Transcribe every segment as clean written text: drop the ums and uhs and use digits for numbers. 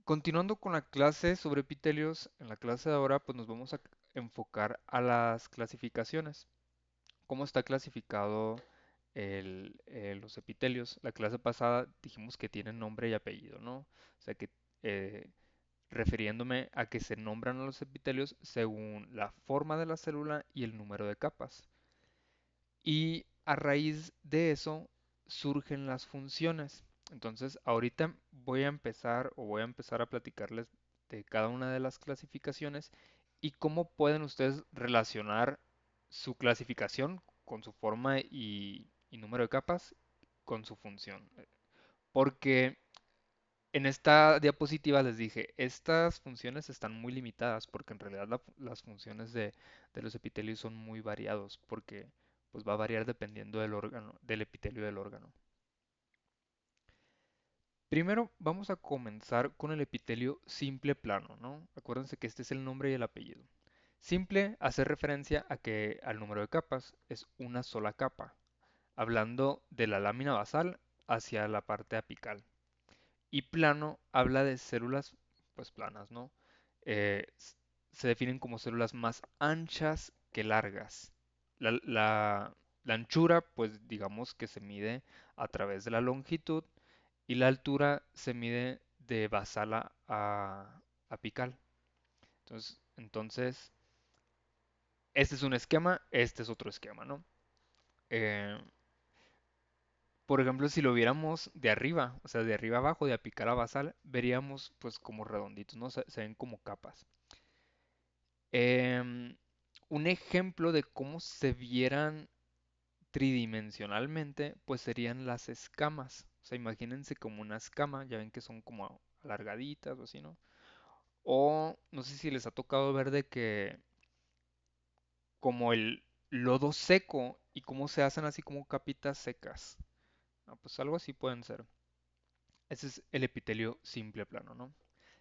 Continuando con la clase sobre epitelios, en la clase de ahora pues nos vamos a enfocar a las clasificaciones. ¿Cómo está clasificado los epitelios? La clase pasada dijimos que tienen nombre y apellido, ¿no? O sea que eh, refiriéndome a que se nombran a los epitelios según la forma de la célula y el número de capas. Y a raíz de eso surgen las funciones. Entonces, ahorita voy a empezar a platicarles de cada una de las clasificaciones y cómo pueden ustedes relacionar su clasificación con su forma y número de capas con su función. Porque en esta diapositiva les dije, estas funciones están muy limitadas porque en realidad las funciones de los epitelios son muy variados porque pues va a variar dependiendo del órgano, del epitelio del órgano. Primero vamos a comenzar con el epitelio simple plano, ¿no? Acuérdense que este es el nombre y el apellido. Simple hace referencia a que al número de capas es una sola capa, hablando de la lámina basal hacia la parte apical. Y plano habla de células, pues planas, ¿no? Se definen como células más anchas que largas. La, la- la anchura, pues digamos que se mide a través de la longitud y la altura se mide de basal a apical. Entonces, este es un esquema, este es otro esquema, ¿no? Eh, Por ejemplo, si lo viéramos de arriba, o sea, de arriba abajo, de apical a basal, veríamos pues como redonditos, ¿no? Se ven como capas. Em, un ejemplo de cómo se vieran tridimensionalmente, pues serían las escamas. O sea, imagínense como una escama, ya ven que son como alargaditas o así, ¿no? O no sé si les ha tocado ver de que como el lodo seco y cómo se hacen así como capitas secas. Ah, pues algo así pueden ser. Ese es el epitelio simple plano, ¿no?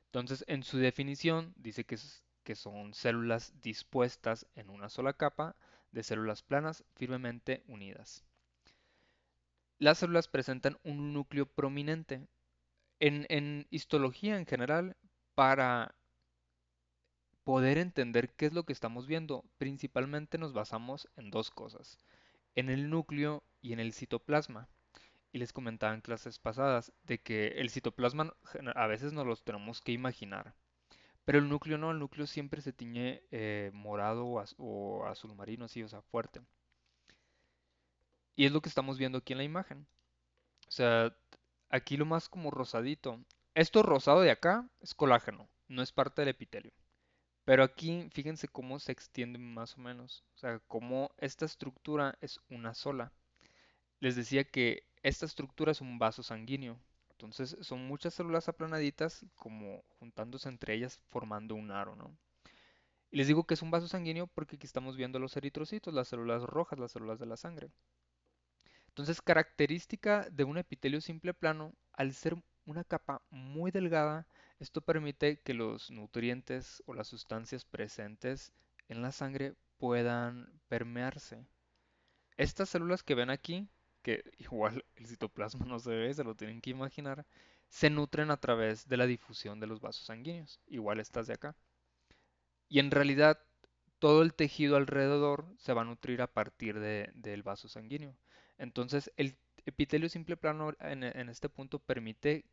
Entonces, en su definición dice que son células dispuestas en una sola capa de células planas firmemente unidas. Las células presentan un núcleo prominente. En histología en general, para poder entender qué es lo que estamos viendo, principalmente nos basamos en dos cosas, en el núcleo y en el citoplasma. Y les comentaba en clases pasadas de que el citoplasma a veces nos los tenemos que imaginar. Pero el núcleo no, el núcleo siempre se tiñe morado o azul marino, sí, o sea, fuerte. Y es lo que estamos viendo aquí en la imagen. O sea, aquí lo más como rosadito. Esto rosado de acá es colágeno, no es parte del epitelio. Pero aquí fíjense cómo se extiende más o menos. O sea, cómo esta estructura es una sola. Les decía que esta estructura es un vaso sanguíneo. Entonces son muchas células aplanaditas como juntándose entre ellas formando un aro, ¿no? Y les digo que es un vaso sanguíneo porque aquí estamos viendo los eritrocitos, las células rojas, las células de la sangre. Entonces, característica de un epitelio simple plano, al ser una capa muy delgada, esto permite que los nutrientes o las sustancias presentes en la sangre puedan permearse. Estas células que ven aquí, que igual el citoplasma no se ve, se lo tienen que imaginar, se nutren a través de la difusión de los vasos sanguíneos, igual estas de acá. Y en realidad todo el tejido alrededor se va a nutrir a partir del vaso sanguíneo. Entonces el epitelio simple plano en este punto permite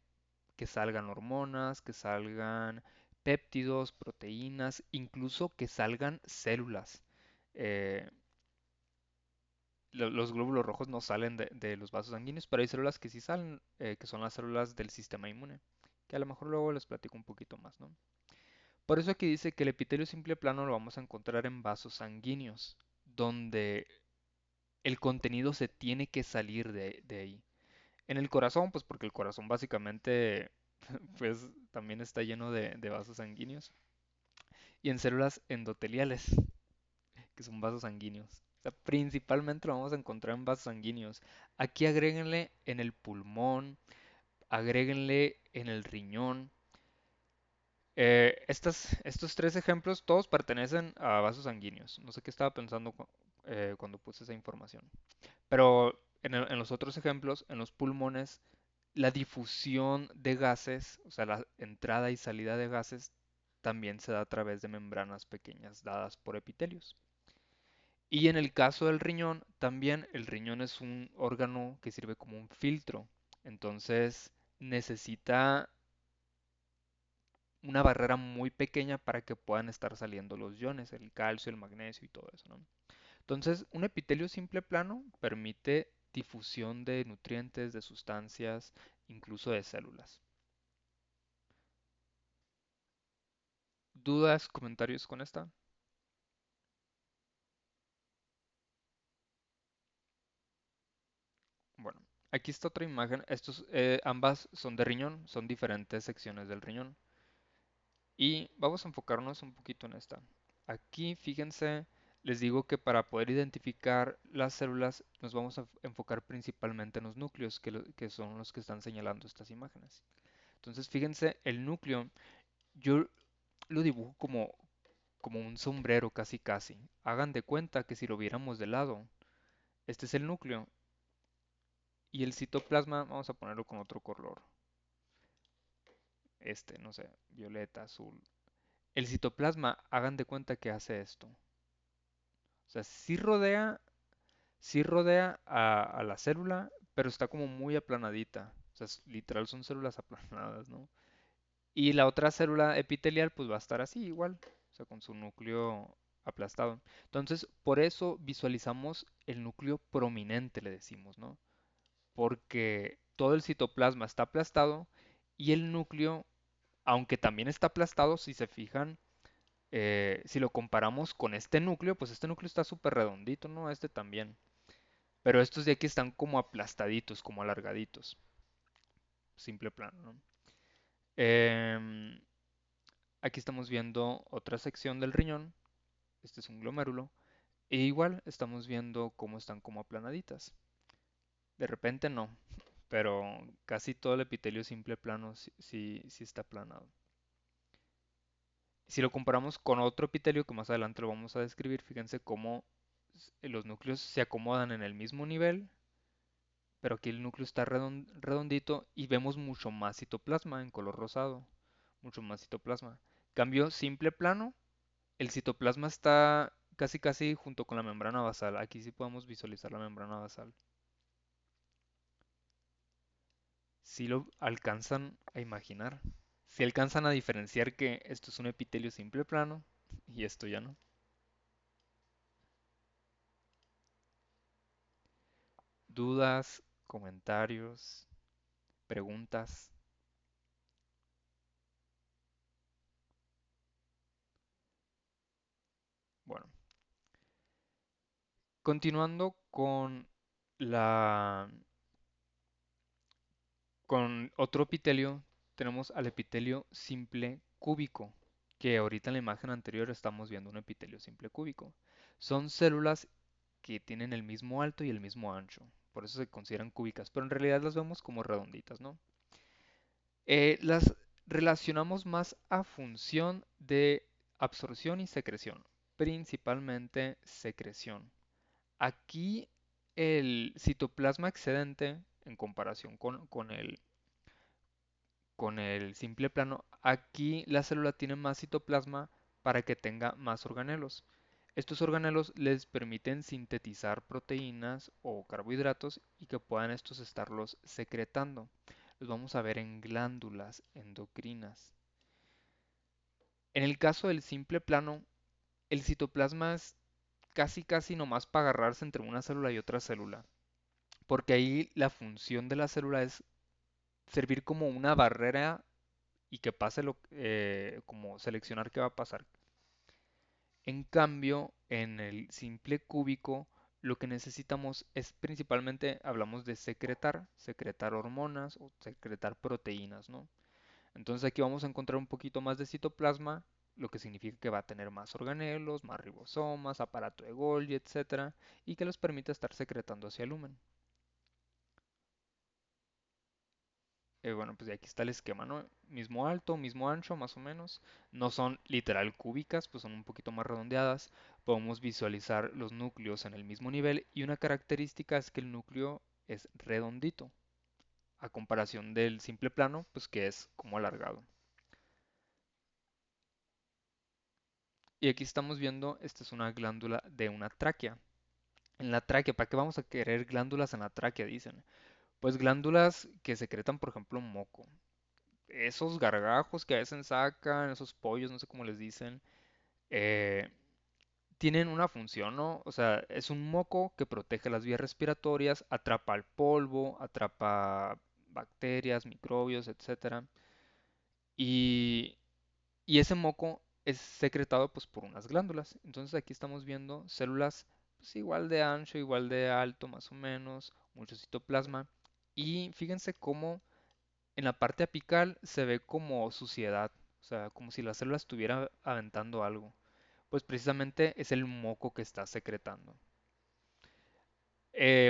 que salgan hormonas, que salgan péptidos, proteínas, incluso que salgan células. Eh, los glóbulos rojos no salen de los vasos sanguíneos, pero hay células que sí salen, que son las células del sistema inmune, que a lo mejor luego les platico un poquito más, ¿no? Por eso aquí dice que el epitelio simple plano lo vamos a encontrar en vasos sanguíneos, donde el contenido se tiene que salir de ahí. En el corazón, pues porque el corazón básicamente pues también está lleno de vasos sanguíneos. Y en células endoteliales, que son vasos sanguíneos. O sea, principalmente lo vamos a encontrar en vasos sanguíneos. Aquí agréguenle en el pulmón, agréguenle en el riñón. Estos tres ejemplos todos pertenecen a vasos sanguíneos. No sé qué estaba pensando cuando puse esa información. Pero en los otros ejemplos, en los pulmones, la difusión de gases, o sea, la entrada y salida de gases, también se da a través de membranas pequeñas dadas por epitelios. Y en el caso del riñón, también el riñón es un órgano que sirve como un filtro. Entonces necesita una barrera muy pequeña para que puedan estar saliendo los iones, el calcio, el magnesio y todo eso, ¿no? Entonces, un epitelio simple plano permite difusión de nutrientes, de sustancias, incluso de células. ¿Dudas, comentarios con esta? Bueno, aquí está otra imagen. Estos, ambas son de riñón, son diferentes secciones del riñón. Y vamos a enfocarnos un poquito en esta. Aquí, fíjense, les digo que para poder identificar las células nos vamos a enfocar principalmente en los núcleos, que son los que están señalando estas imágenes. Entonces, fíjense, el núcleo, yo lo dibujo como un sombrero casi casi. Hagan de cuenta que si lo viéramos de lado, este es el núcleo y el citoplasma, vamos a ponerlo con otro color, este, no sé, violeta, azul. El citoplasma, hagan de cuenta que hace esto. O sea, sí rodea a la célula, pero está como muy aplanadita. O sea, literal son células aplanadas, ¿no? Y la otra célula epitelial pues va a estar así igual, o sea, con su núcleo aplastado. Entonces, por eso visualizamos el núcleo prominente, le decimos, ¿no? Porque todo el citoplasma está aplastado y el núcleo, aunque también está aplastado, si se fijan, si lo comparamos con este núcleo, pues este núcleo está súper redondito, ¿no? Este también. Pero estos de aquí están como aplastaditos, como alargaditos. Simple plano, ¿no? Em, Aquí estamos viendo otra sección del riñón. Este es un glomérulo. E igual estamos viendo cómo están como aplanaditas. De repente no, pero casi todo el epitelio simple plano sí está aplanado. Si lo comparamos con otro epitelio que más adelante lo vamos a describir, fíjense cómo los núcleos se acomodan en el mismo nivel, pero aquí el núcleo está redondito y vemos mucho más citoplasma en color rosado, mucho más citoplasma. Cambio simple plano, el citoplasma está casi casi junto con la membrana basal. Aquí sí podemos visualizar la membrana basal. Si lo alcanzan a imaginar, si alcanzan a diferenciar que esto es un epitelio simple plano y esto ya no. Dudas, comentarios, preguntas. Bueno, continuando la con otro epitelio, tenemos al epitelio simple cúbico, que ahorita en la imagen anterior estamos viendo un epitelio simple cúbico. Son células que tienen el mismo alto y el mismo ancho, por eso se consideran cúbicas, pero en realidad las vemos como redonditas, ¿no? Las relacionamos más a función de absorción y secreción, principalmente secreción. Aquí el citoplasma excedente, en comparación con el simple plano, aquí la célula tiene más citoplasma para que tenga más organelos. Estos organelos les permiten sintetizar proteínas o carbohidratos y que puedan estos estarlos secretando. Los vamos a ver en glándulas endocrinas. En el caso del simple plano, el citoplasma es casi casi nomás para agarrarse entre una célula y otra célula, porque ahí la función de la célula es servir como una barrera y que pase como seleccionar qué va a pasar. En cambio, en el simple cúbico, lo que necesitamos es principalmente, hablamos de secretar hormonas o secretar proteínas, ¿no? Entonces aquí vamos a encontrar un poquito más de citoplasma, lo que significa que va a tener más organelos, más ribosomas, aparato de Golgi, etcétera, y que les permite estar secretando hacia el lumen. Bueno, pues aquí está el esquema, ¿no? Mismo alto, mismo ancho, más o menos. No son literal cúbicas, pues son un poquito más redondeadas. Podemos visualizar los núcleos en el mismo nivel y una característica es que el núcleo es redondito. a comparación del simple plano, pues que es como alargado. Y aquí estamos viendo, esta es una glándula de una tráquea. En la tráquea, ¿para qué vamos a querer glándulas en la tráquea? Dicen. Pues glándulas que secretan, por ejemplo, moco. Esos gargajos que a veces sacan, esos pollos, no sé cómo les dicen, eh, tienen una función, ¿no? O sea, es un moco que protege las vías respiratorias, atrapa el polvo, atrapa bacterias, microbios, etcétera. Y, y ese moco es secretado pues por unas glándulas. Entonces aquí estamos viendo células pues igual de ancho, igual de alto, más o menos, mucho citoplasma. Y fíjense cómo en la parte apical se ve como suciedad, o sea, como si la célula estuviera aventando algo. Pues precisamente es el moco que está secretando.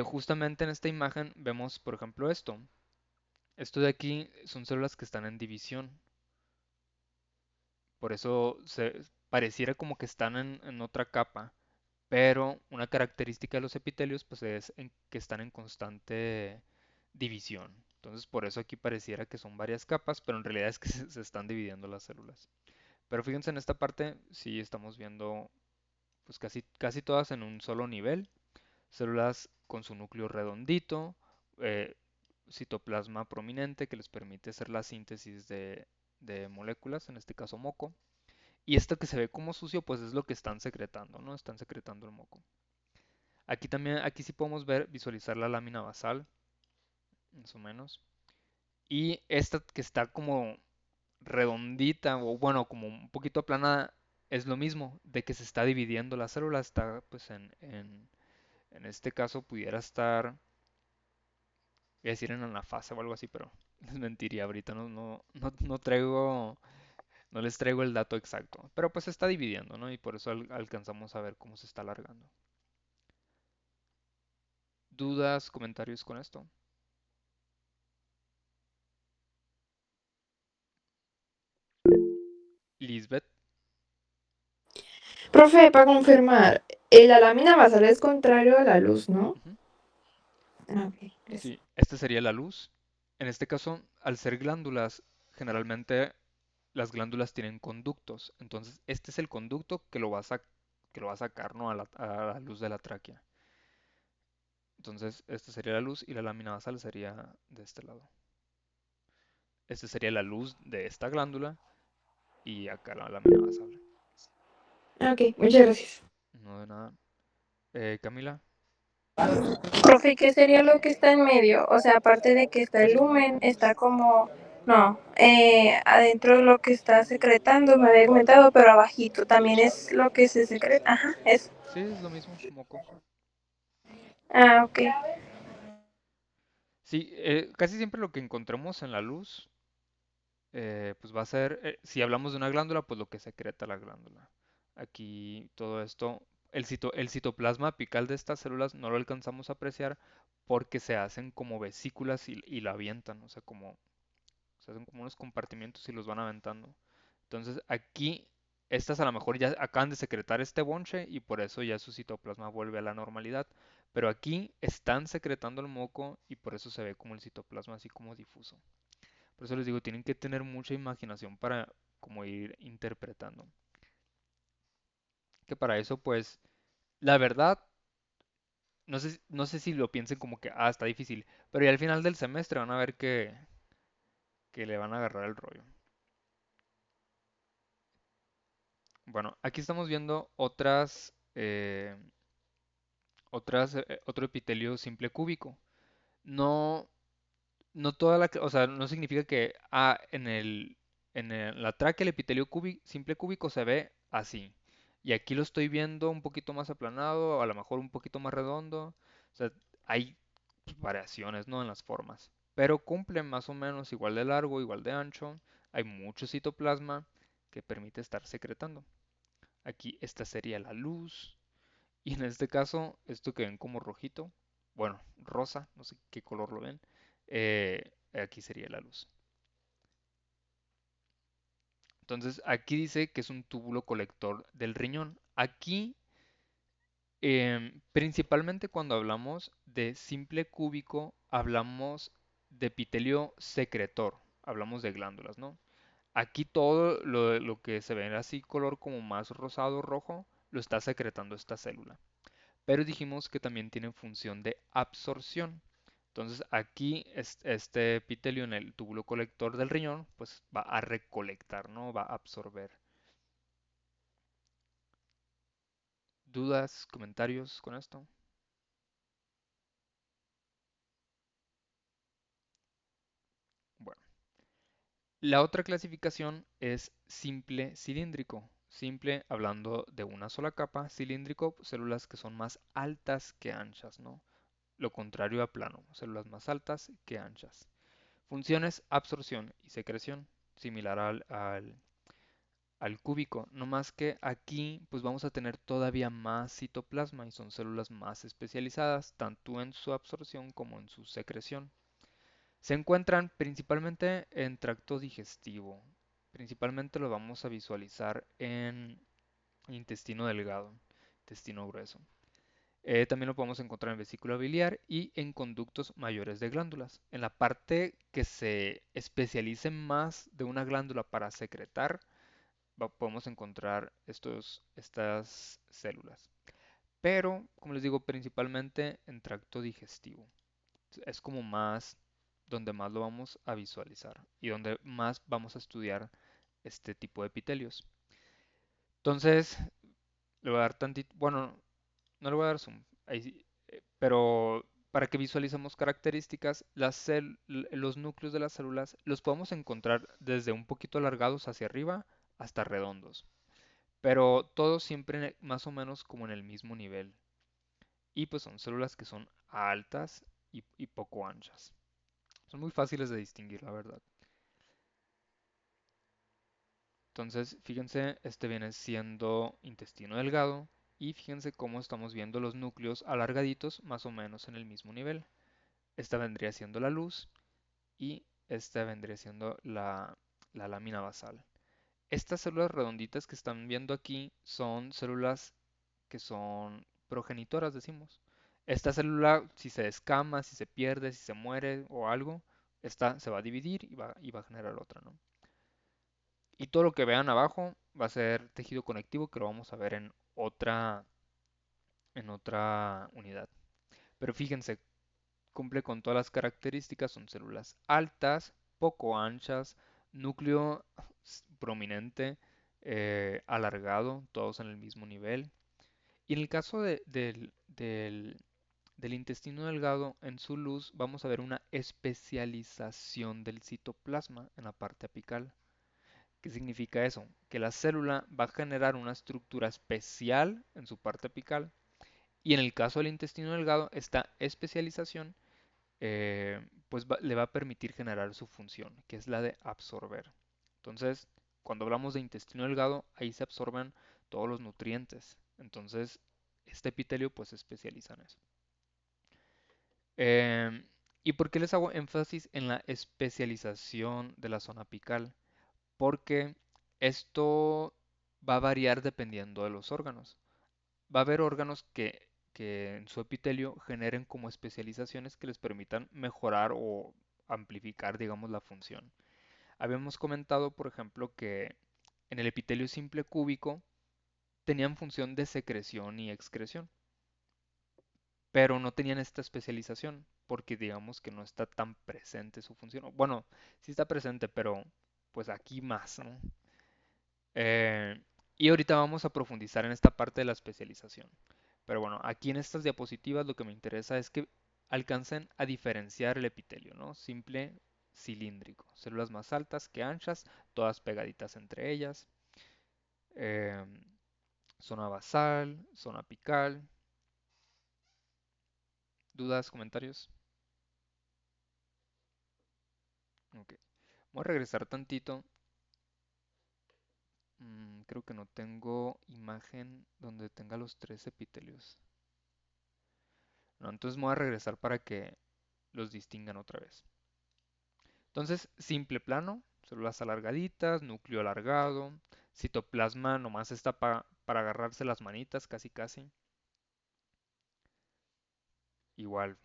Justamente en esta imagen vemos, por ejemplo, esto. Esto de aquí son células que están en división. Por eso pareciera como que están en otra capa. Pero una característica de los epitelios pues es que están en constante división. Entonces por eso aquí pareciera que son varias capas, pero en realidad es que se están dividiendo las células. Pero fíjense en esta parte, sí estamos viendo pues casi todas en un solo nivel. Células con su núcleo redondito, eh, citoplasma prominente que les permite hacer la síntesis de moléculas, en este caso moco. Y esto que se ve como sucio, pues es lo que están secretando, ¿no? Están secretando el moco. Aquí también, aquí sí podemos ver, visualizar la lámina basal, más o menos. Y esta que está como redondita, o bueno, como un poquito aplanada, es lo mismo, de que se está dividiendo la célula, está pues en este caso pudiera estar, voy a decir en anafase o algo así, pero les mentiría ahorita, no traigo, no les traigo el dato exacto, pero pues se está dividiendo, ¿no? Y por eso alcanzamos a ver cómo se está alargando. ¿Dudas, comentarios con esto? Lisbeth. Profe, para confirmar, la lámina basal es contrario a la luz, ¿no? Ujú. Ah, ok, gracias. Sí, esta sería la luz. En este caso, al ser glándulas, generalmente las glándulas tienen conductos. Entonces, este es el conducto que lo va a sacar, ¿no? A la luz de la tráquea. Entonces, esta sería la luz y la lámina basal sería de este lado. Esta sería la luz de esta glándula y acá la lámina basal. Ah, ok, muchas gracias. No de nada. Camila, Profe, ¿qué sería lo que está en medio? O sea, aparte de que está el eso. lumen, está como, no, adentro de lo que está secretando, me había comentado, pero abajito también es lo que se secreta. Ajá, es. Sí, es lo mismo, moco. Ah, ok. Sí, casi siempre lo que encontremos en la luz pues va a ser, si hablamos de una glándula, pues lo que secreta la glándula. Aquí todo esto, el citoplasma apical de estas células no lo alcanzamos a apreciar porque se hacen como vesículas y la avientan, o sea, como se hacen como unos compartimientos y los van aventando. Entonces aquí, estas a lo mejor ya acaban de secretar este bonche y por eso ya su citoplasma vuelve a la normalidad. Pero aquí están secretando el moco y por eso se ve como el citoplasma así como difuso. Por eso les digo, tienen que tener mucha imaginación para como ir interpretando. Que para eso, pues, la verdad, no sé si lo piensen como que, está difícil, pero ya al final del semestre van a ver que le van a agarrar el rollo. Bueno, aquí estamos viendo otro epitelio simple cúbico. No, no toda o sea, no significa que la tráquea el epitelio simple cúbico se ve así. Y aquí lo estoy viendo un poquito más aplanado, a lo mejor un poquito más redondo. O sea, hay variaciones, ¿no? En las formas. Pero cumple más o menos igual de largo, igual de ancho. Hay mucho citoplasma que permite estar secretando. Aquí esta sería la luz. Y en este caso, esto que ven como rojito, bueno, rosa, no sé qué color lo ven, aquí sería la luz. Entonces, aquí dice que es un túbulo colector del riñón. Aquí, principalmente cuando hablamos de simple cúbico, hablamos de epitelio secretor. Hablamos de glándulas, ¿no? Aquí todo lo que se ve así color como más rosado rojo lo está secretando esta célula. Pero dijimos que también tiene función de absorción. Entonces aquí este epitelio en el túbulo colector del riñón pues va a recolectar, ¿no? Va a absorber. ¿Dudas, comentarios con esto? Bueno, la otra clasificación es simple cilíndrico. Simple hablando de una sola capa, cilíndrico, células que son más altas que anchas, ¿no? Lo contrario a plano, células más altas que anchas. Funciones, absorción y secreción, similar al cúbico, no más que aquí pues vamos a tener todavía más citoplasma y son células más especializadas, tanto en su absorción como en su secreción. Se encuentran principalmente en tracto digestivo, principalmente lo vamos a visualizar en intestino delgado, intestino grueso. También lo podemos encontrar en vesícula biliar y en conductos mayores de glándulas. En la parte que se especialice más de una glándula para secretar, podemos encontrar estas células. Pero, como les digo, principalmente en tracto digestivo. Es como más donde más lo vamos a visualizar y donde más vamos a estudiar este tipo de epitelios. Entonces, le voy a dar tantito, bueno, no le voy a dar zoom, ahí pero para que visualicemos características, los núcleos de las células los podemos encontrar desde un poquito alargados hacia arriba hasta redondos, pero todos siempre más o menos como en el mismo nivel. Y pues son células que son altas y poco anchas. Son muy fáciles de distinguir, la verdad. Entonces, fíjense, este viene siendo intestino delgado y fíjense cómo estamos viendo los núcleos alargaditos más o menos en el mismo nivel. Esta vendría siendo la luz y esta vendría siendo la lámina basal. Estas células redonditas que están viendo aquí son células que son progenitoras, decimos. Esta célula, si se descama, si se pierde, si se muere o algo, esta se va a dividir y va a generar otra, ¿no? Y todo lo que vean abajo va a ser tejido conectivo que lo vamos a ver en otra unidad. Pero fíjense, cumple con todas las características, son células altas, poco anchas, núcleo prominente, alargado, todos en el mismo nivel. Y en el caso del intestino delgado, en su luz vamos a ver una especialización del citoplasma en la parte apical. ¿Qué significa eso? Que la célula va a generar una estructura especial en su parte apical y en el caso del intestino delgado, esta especialización pues le va a permitir generar su función, que es la de absorber. Entonces, cuando hablamos de intestino delgado, ahí se absorben todos los nutrientes. Entonces, este epitelio pues se especializa en eso. Em, ¿Y por qué les hago énfasis en la especialización de la zona apical? Porque esto va a variar dependiendo de los órganos. Va a haber órganos que en su epitelio generen como especializaciones que les permitan mejorar o amplificar, digamos, la función. Habíamos comentado, por ejemplo, que en el epitelio simple cúbico tenían función de secreción y excreción, pero no tenían esta especialización porque digamos que no está tan presente su función. Bueno, sí está presente, pero pues aquí más, ¿no? Eh, y ahorita vamos a profundizar en esta parte de la especialización. Pero bueno, aquí en estas diapositivas lo que me interesa es que alcancen a diferenciar el epitelio, ¿no? Simple cilíndrico, células más altas que anchas, todas pegaditas entre ellas. Eh, Zona basal, zona apical. ¿Dudas, comentarios? Ok. Voy a regresar tantito. Creo que no tengo imagen donde tenga los tres epitelios. No, entonces me voy a regresar para que los distingan otra vez. Entonces, simple plano, células alargaditas, núcleo alargado, citoplasma nomás está para agarrarse las manitas, casi casi. Igual,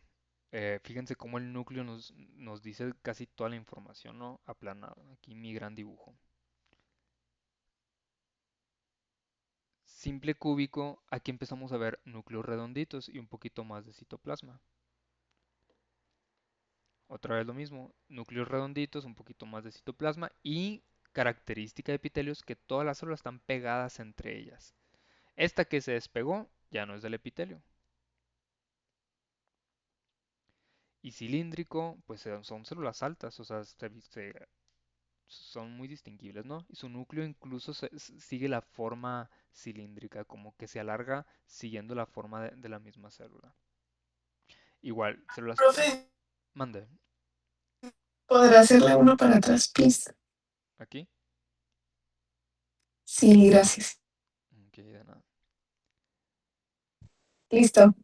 Fíjense cómo el núcleo nos dice casi toda la información, ¿no? Aplanado. Aquí mi gran dibujo. Simple cúbico, aquí empezamos a ver núcleos redonditos y un poquito más de citoplasma. Otra vez lo mismo, núcleos redonditos, un poquito más de citoplasma y característica de epitelios que todas las células están pegadas entre ellas. Esta que se despegó ya no es del epitelio. Y cilíndrico, pues son células altas, o sea, son muy distinguibles, ¿no? Y su núcleo incluso sigue la forma cilíndrica, como que se alarga siguiendo la forma de la misma célula. Igual, células... Profe, Mande, ¿podrá hacerle uno para atrás, please? aquí. Sí, gracias. Ok, de nada. Listo.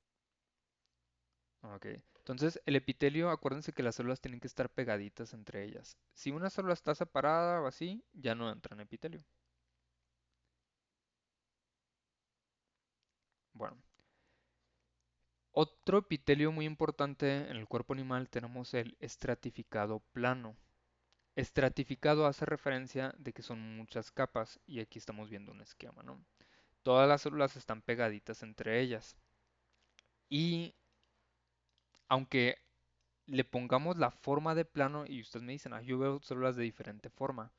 Ok, entonces el epitelio, acuérdense que las células tienen que estar pegaditas entre ellas. Si una célula está separada o así, ya no entra en epitelio. Bueno, otro epitelio muy importante en el cuerpo animal tenemos el estratificado plano. Estratificado hace referencia de que son muchas capas y aquí estamos viendo un esquema, ¿no? Todas las células están pegaditas entre ellas y aunque le pongamos la forma de plano y ustedes me dicen, yo veo células de diferente forma.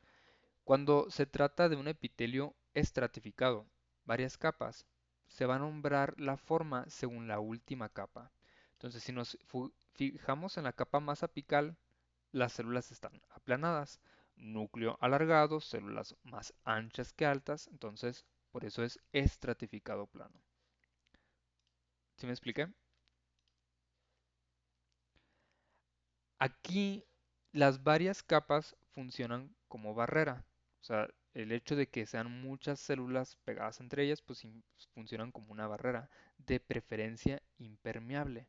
Cuando se trata de un epitelio estratificado, varias capas, se va a nombrar la forma según la última capa. Entonces, si nos fijamos en la capa más apical, las células están aplanadas. Núcleo alargado, células más anchas que altas, entonces por eso es estratificado plano. ¿Sí me expliqué? Aquí las varias capas funcionan como barrera. O sea, el hecho de que sean muchas células pegadas entre ellas, pues funcionan como una barrera, de preferencia impermeable.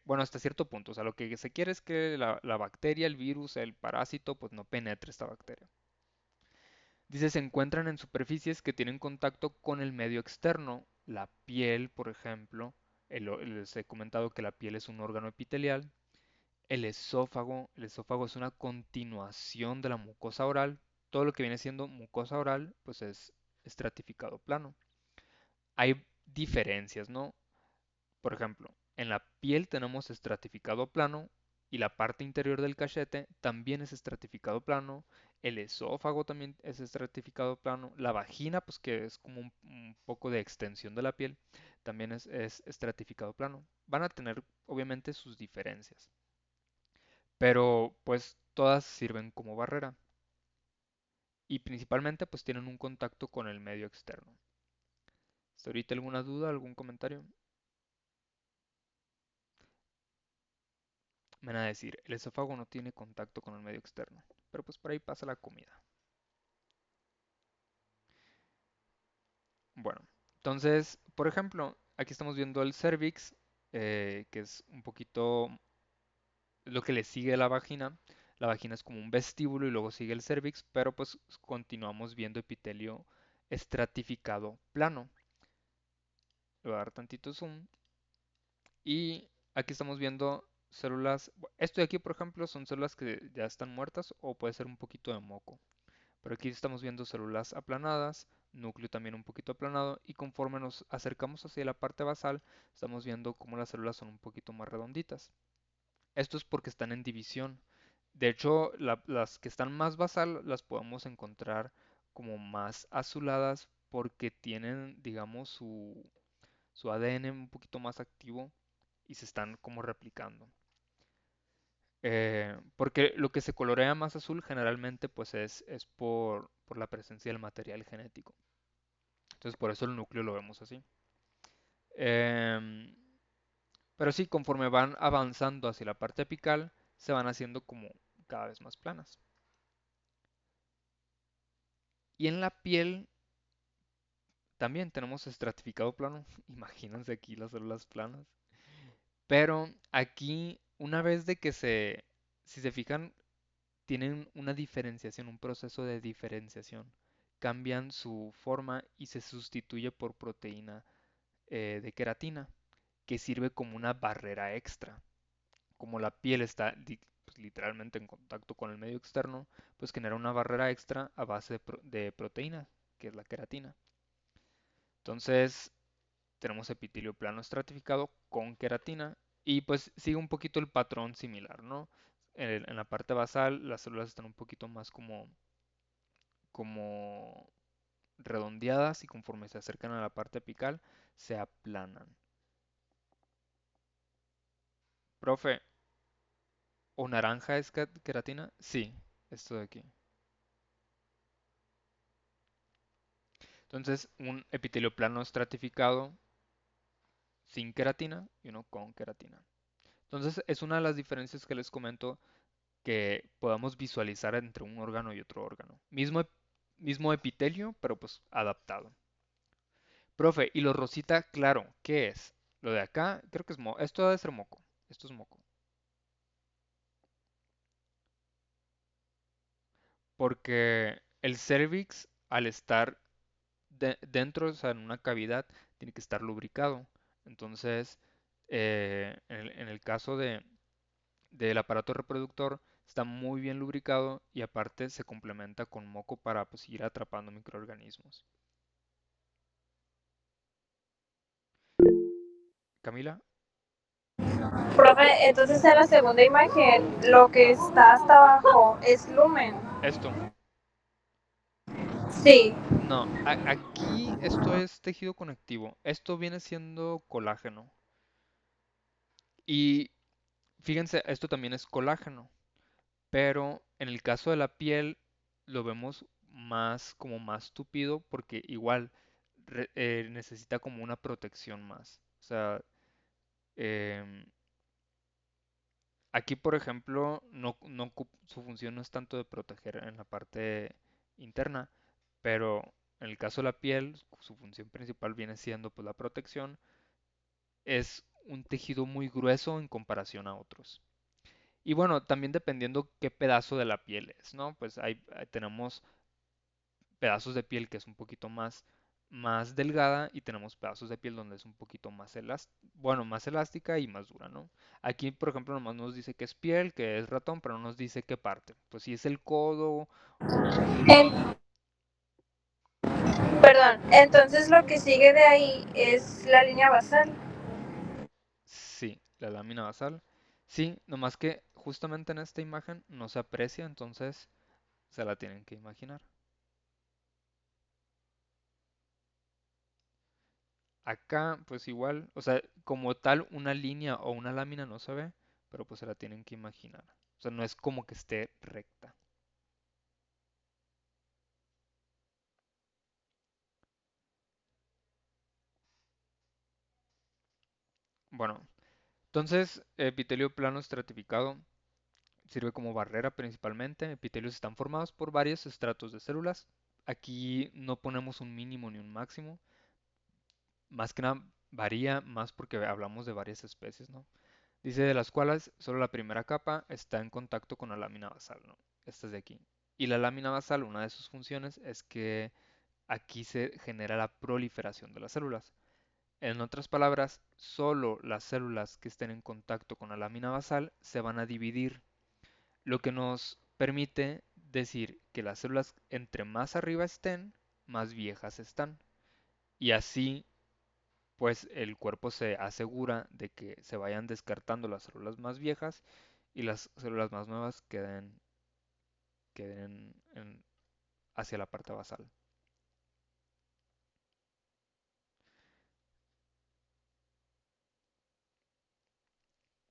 Bueno, hasta cierto punto. O sea, lo que se quiere es que la bacteria, el virus, el parásito, pues no penetre esta bacteria. Dice, se encuentran en superficies que tienen contacto con el medio externo, la piel, por ejemplo. Les he comentado que la piel es un órgano epitelial. El esófago es una continuación de la mucosa oral. Todo lo que viene siendo mucosa oral, pues es estratificado plano. Hay diferencias, ¿no? Por ejemplo, en la piel tenemos estratificado plano y la parte interior del cachete también es estratificado plano. El esófago también es estratificado plano. La vagina, pues que es como un poco de extensión de la piel, también es estratificado plano. Van a tener obviamente sus diferencias, pero pues todas sirven como barrera y principalmente pues tienen un contacto con el medio externo. ¿Hasta ahorita alguna duda, algún comentario? Me van a decir, el esófago no tiene contacto con el medio externo, pero pues por ahí pasa la comida. Bueno, entonces, por ejemplo, aquí estamos viendo el cervix, que es un poquito lo que le sigue a la vagina. La vagina es como un vestíbulo y luego sigue el cervix, pero pues continuamos viendo epitelio estratificado plano. Le voy a dar tantito zoom. Y aquí estamos viendo células. Esto de aquí, por ejemplo, son células que ya están muertas o puede ser un poquito de moco. Pero aquí estamos viendo células aplanadas, núcleo también un poquito aplanado y conforme nos acercamos hacia la parte basal, estamos viendo cómo las células son un poquito más redonditas. Esto es porque están en división. De hecho, las que están más basal las podemos encontrar como más azuladas porque tienen, digamos, su ADN un poquito más activo y se están como replicando. Porque lo que se colorea más azul generalmente pues es por la presencia del material genético. Entonces por eso el núcleo lo vemos así. Em, pero sí, conforme van avanzando hacia la parte apical, se van haciendo como cada vez más planas. Y en la piel también tenemos estratificado plano. Imagínense aquí las células planas. Pero aquí, una vez de que si se fijan, tienen una diferenciación, un proceso de diferenciación. Cambian su forma y se sustituye por proteína de queratina. que sirve como una barrera extra. Como la piel está pues, literalmente en contacto con el medio externo, pues genera una barrera extra a base de proteína, que es la queratina. Entonces, tenemos epitelio plano estratificado con queratina y pues sigue un poquito el patrón similar, ¿no? En la parte basal las células están un poquito más como redondeadas y conforme se acercan a la parte apical se aplanan. Profe, ¿o naranja es queratina? Sí, esto de aquí. Entonces, un epitelio plano estratificado sin queratina y uno con queratina. Entonces, es una de las diferencias que les comento que podamos visualizar entre un órgano y otro órgano. Mismo epitelio, pero pues adaptado. Profe, y lo rosita, claro, ¿qué es? Lo de acá, creo que es moco. Esto debe ser moco. Esto es moco. Porque el cervix, al estar dentro, o sea, en una cavidad, tiene que estar lubricado. Entonces, en el caso del aparato reproductor, está muy bien lubricado y aparte se complementa con moco para pues, ir atrapando microorganismos. Camila, Profe, entonces en la segunda imagen lo que está hasta abajo es lumen. esto. Sí. No, aquí esto es tejido conectivo. Esto viene siendo colágeno. Y fíjense, esto también es colágeno. Pero en el caso de la piel lo vemos más como más tupido porque igual necesita como una protección más. O sea, em, aquí por ejemplo su función no es tanto de proteger en la parte interna, pero en el caso de la piel su función principal viene siendo pues la protección. Es un tejido muy grueso en comparación a otros. Y bueno, también dependiendo qué pedazo de la piel es, ¿no? Pues tenemos pedazos de piel que es un poquito más delgada y tenemos pedazos de piel donde es un poquito más elástica y más dura, ¿no? Aquí, por ejemplo, nomás nos dice que es piel, que es ratón, pero no nos dice qué parte. Pues si es el codo o... En- Perdón, entonces lo que sigue de ahí es la línea basal. Sí, la lámina basal. Sí, nomás que justamente en esta imagen no se aprecia, entonces se la tienen que imaginar. Acá, pues igual, o sea, como tal, una línea o una lámina no se ve, pero pues se la tienen que imaginar. O sea, no es como que esté recta. Bueno, entonces, epitelio plano estratificado sirve como barrera principalmente. Epitelios están formados por varios estratos de células. Aquí no ponemos un mínimo ni un máximo. Más que nada varía más porque hablamos de varias especies, ¿no? Dice de las cuales solo la primera capa está en contacto con la lámina basal, ¿no? Esta es de aquí. Y la lámina basal, una de sus funciones es que aquí se genera la proliferación de las células. En otras palabras, solo las células que estén en contacto con la lámina basal se van a dividir, lo que nos permite decir que las células entre más arriba estén, más viejas están. Y así pues el cuerpo se asegura de que se vayan descartando las células más viejas y las células más nuevas queden hacia la parte basal.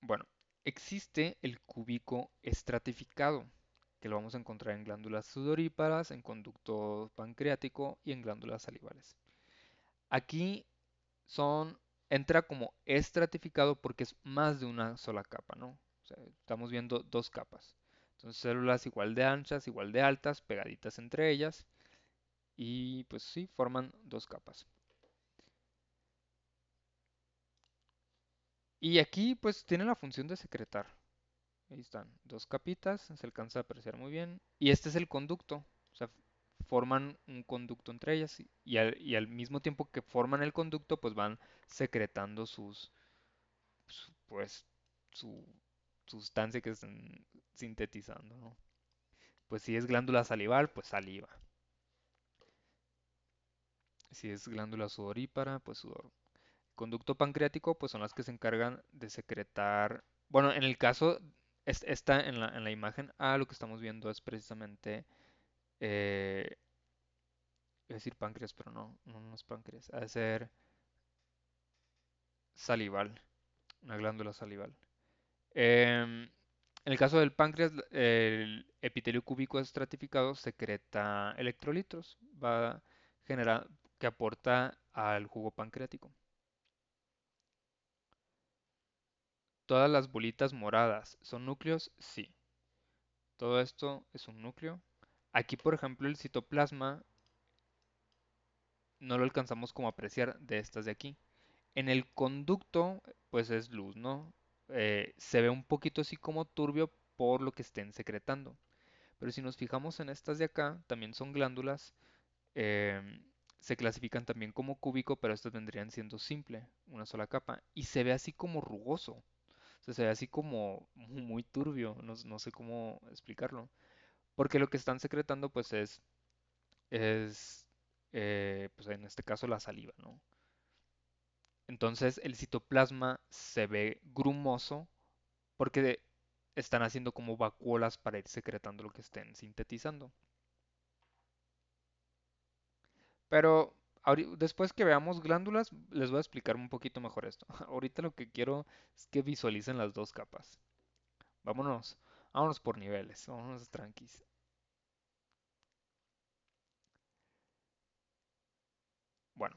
Bueno, existe el cúbico estratificado, que lo vamos a encontrar en glándulas sudoríparas, en conducto pancreático y en glándulas salivales. Aquí son, entra como estratificado porque es más de una sola capa, ¿no? O sea, estamos viendo dos capas. Entonces células igual de anchas, igual de altas, pegaditas entre ellas y pues sí, forman dos capas. Y aquí pues tiene la función de secretar. Ahí están, dos capitas, se alcanza a apreciar muy bien. Y este es el conducto, o sea, forman un conducto entre ellas y al mismo tiempo que forman el conducto pues van secretando pues su sustancia que están sintetizando, ¿no? Pues si es glándula salival, pues saliva. Si es glándula sudorípara, pues sudor. Conducto pancreático, pues son las que se encargan de secretar. Bueno, en el caso, está en la imagen A, lo que estamos viendo es precisamente, iba a decir páncreas, pero no es páncreas, ha de ser salival, una glándula salival. En el caso del páncreas, el epitelio cúbico estratificado secreta electrolitos, va a generar, que aporta al jugo pancreático. Todas las bolitas moradas son núcleos, sí. Todo esto es un núcleo. Aquí, por ejemplo, el citoplasma no lo alcanzamos como a apreciar de estas de aquí. En el conducto, pues es luz, ¿no? Se ve un poquito así como turbio por lo que estén secretando. Pero si nos fijamos en estas de acá, también son glándulas. em, Se clasifican también como cúbico, pero estas vendrían siendo simple, una sola capa. Y se ve así como rugoso. O sea, se ve así como muy turbio. No sé cómo explicarlo. Porque lo que están secretando, pues es pues en este caso la saliva, ¿no? Entonces el citoplasma se ve grumoso porque están haciendo como vacuolas para ir secretando lo que estén sintetizando. Pero después que veamos glándulas, les voy a explicar un poquito mejor esto. Ahorita lo que quiero es que visualicen las dos capas. Vámonos, vámonos por niveles, vámonos tranquis. Bueno,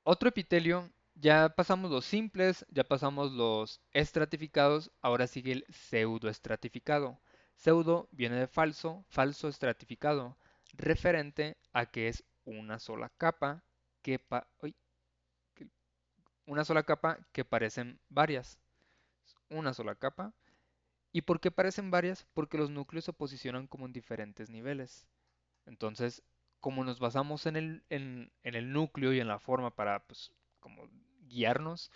otro epitelio, ya pasamos los simples, ya pasamos los estratificados, ahora sigue el pseudoestratificado. Pseudo viene de falso, falso estratificado, referente a que es una sola capa que, uy, una sola capa que parecen varias. Una sola capa. ¿Y por qué parecen varias? Porque los núcleos se posicionan como en diferentes niveles. Entonces, como nos basamos en el núcleo y en la forma para, pues, como guiarnos,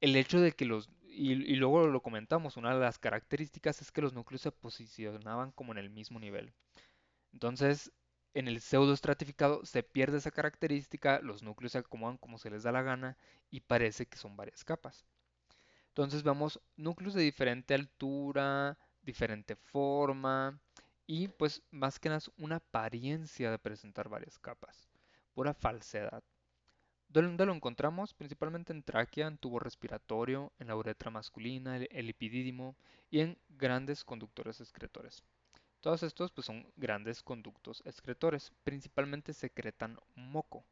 el hecho de que y luego lo comentamos, una de las características es que los núcleos se posicionaban como en el mismo nivel. Entonces, en el pseudoestratificado se pierde esa característica, los núcleos se acomodan como se les da la gana y parece que son varias capas. Entonces vemos núcleos de diferente altura, diferente forma y pues más que nada es una apariencia de presentar varias capas. Pura falsedad. ¿Dónde lo encontramos? Principalmente en tráquea, en tubo respiratorio, en la uretra masculina, el epidídimo y en grandes conductores excretores. Todos estos pues son grandes conductos excretores. Principalmente secretan moco,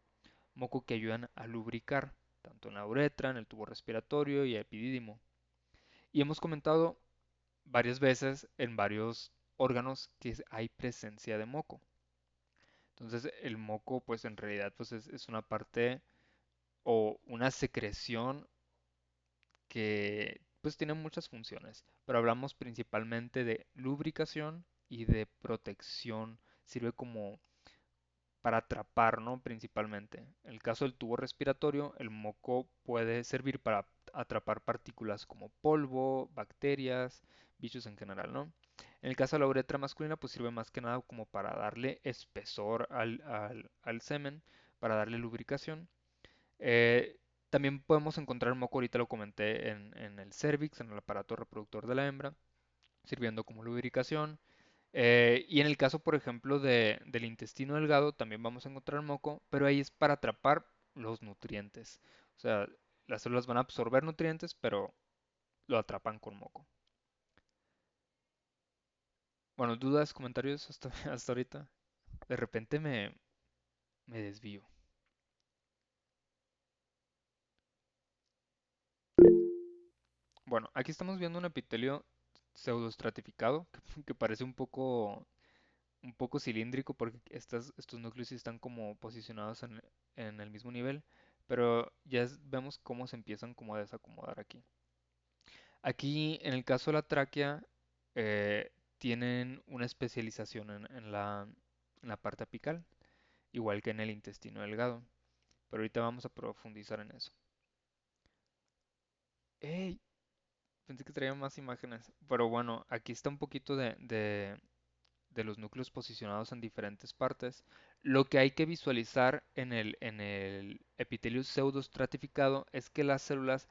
moco que ayudan a lubricar, tanto en la uretra, en el tubo respiratorio y el epidídimo. Y hemos comentado varias veces en varios órganos que hay presencia de moco. Entonces el moco pues en realidad pues es una parte o una secreción que pues tiene muchas funciones, pero hablamos principalmente de lubricación y de protección. Sirve como para atrapar, ¿no? Principalmente. En el caso del tubo respiratorio, el moco puede servir para atrapar partículas como polvo, bacterias, bichos en general, ¿no? En el caso de la uretra masculina, pues sirve más que nada como para darle espesor al semen, para darle lubricación. Eh, También podemos encontrar moco, ahorita lo comenté, en el cervix, en el aparato reproductor de la hembra, sirviendo como lubricación. Y en el caso, por ejemplo, del intestino delgado, también vamos a encontrar moco, pero ahí es para atrapar los nutrientes. O sea, las células van a absorber nutrientes, pero lo atrapan con moco. Bueno, dudas, comentarios hasta, hasta ahorita. De repente me desvío. Bueno, aquí estamos viendo un epitelio pseudoestratificado, que parece un poco cilíndrico porque estos núcleos sí están como posicionados en el mismo nivel, pero ya vemos cómo se empiezan como a desacomodar aquí. Aquí, en el caso de la tráquea, tienen una especialización en la parte apical, igual que en el intestino delgado, pero ahorita vamos a profundizar en eso. ¡Ey! Pensé que traía más imágenes. Pero bueno, aquí está un poquito de los núcleos posicionados en diferentes partes. Lo que hay que visualizar en el epitelio pseudoestratificado es que las células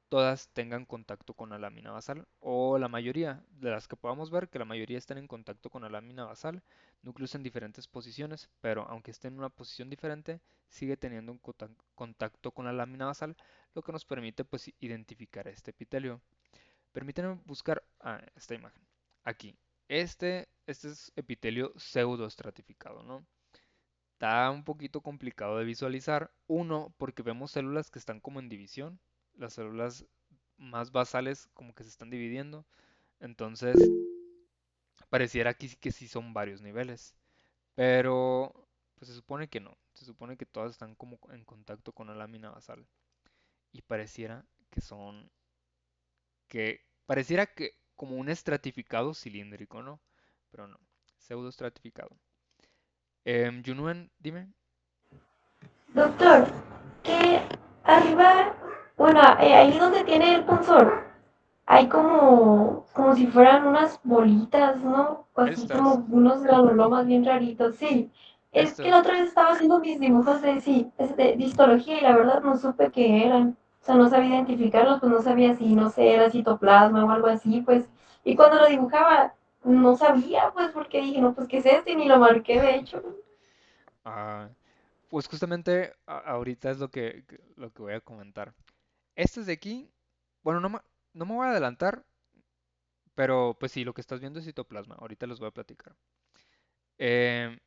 todas tengan contacto con la lámina basal, o la mayoría de las que podamos ver, que la mayoría estén en contacto con la lámina basal, núcleos en diferentes posiciones, pero aunque esté en una posición diferente, sigue teniendo un contacto con la lámina basal, lo que nos permite pues identificar este epitelio. Permítanme buscar esta imagen. Aquí. Este es epitelio pseudoestratificado, ¿no? Está un poquito complicado de visualizar. Uno, porque vemos células que están como en división. Las células más basales como que se están dividiendo. Entonces, pareciera aquí que sí son varios niveles. Pero, pues se supone que no. Se supone que todas están como en contacto con la lámina basal. Y pareciera que como un estratificado cilíndrico, ¿no? Pero no, pseudo estratificado. Junuen, dime. Doctor, que arriba, bueno, ahí donde tiene el punzón, hay como si fueran unas bolitas, ¿no? O así como Estas, unos granulomas bien raritos, sí. Es que la estas. otra vez estaba haciendo mis dibujos de, sí, de histología y la verdad no supe qué eran. O sea, no sabía identificarlos, pues no sabía si, no sé, era citoplasma o algo así, pues. Y cuando lo dibujaba, no sabía, pues, porque dije, no, pues, ¿qué es esto? Y ni lo marqué, de hecho. Ah, pues justamente ahorita es lo que voy a comentar. Estos de aquí, bueno, no me voy a adelantar, pero pues sí, lo que estás viendo es citoplasma. Ahorita les voy a platicar. Em,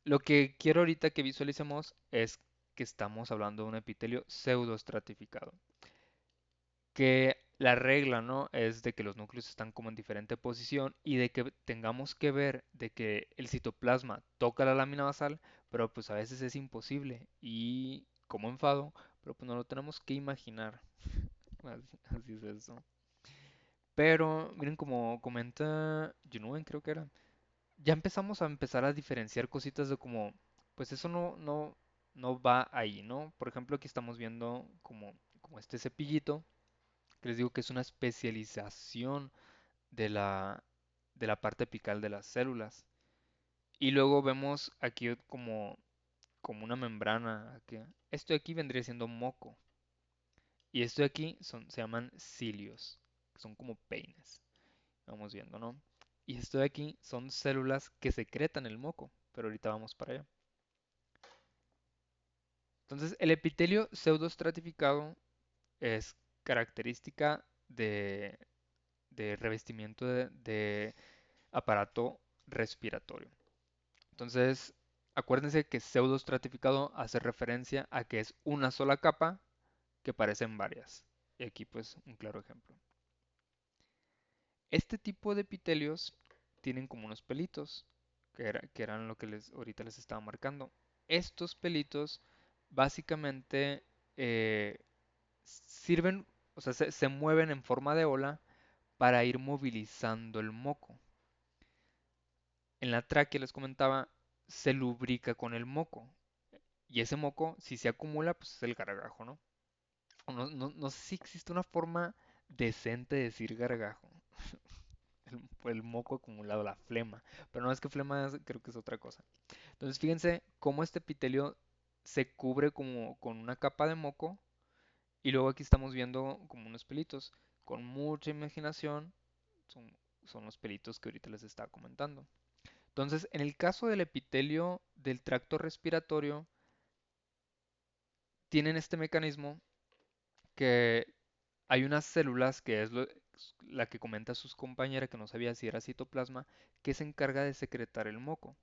lo que quiero ahorita que visualicemos es que estamos hablando de un epitelio pseudoestratificado. Que la regla, ¿no? Es de que los núcleos están como en diferente posición y de que tengamos que ver de que el citoplasma toca la lámina basal, pero pues a veces es imposible y como enfado, pero pues no lo tenemos que imaginar. Así es eso. Pero miren como comenta Junuen, creo que era. Ya empezar a diferenciar cositas de como, pues eso no va ahí, ¿no? Por ejemplo, aquí estamos viendo como este cepillito que les digo que es una especialización de de la parte apical de las células. Y luego vemos aquí como una membrana. Esto de aquí vendría siendo moco. Y esto de aquí se llaman cilios, que son como peines. Vamos viendo, ¿no? Y esto de aquí son células que secretan el moco, pero ahorita vamos para allá. Entonces, el epitelio pseudoestratificado es característica de revestimiento de aparato respiratorio. Entonces, acuérdense que pseudoestratificado hace referencia a que es una sola capa que parecen varias. Y aquí pues un claro ejemplo. Este tipo de epitelios tienen como unos pelitos, que eran lo que ahorita les estaba marcando. Estos pelitos básicamente sirven, o sea, se mueven en forma de ola para ir movilizando el moco. En la tráquea, les comentaba, se lubrica con el moco. Y ese moco, si se acumula, pues es el gargajo, ¿no? No sé si existe una forma decente de decir gargajo. El moco acumulado, la flema. Pero no es que flema, creo que es otra cosa. Entonces, fíjense cómo este epitelio se cubre como con una capa de moco. Y luego aquí estamos viendo como unos pelitos. Con mucha imaginación, son, son los pelitos que ahorita les estaba comentando. Entonces, en el caso del epitelio del tracto respiratorio, tienen este mecanismo que hay unas células, que es la que comenta sus compañeras, que no sabía si era citoplasma, que se encarga de secretar el moco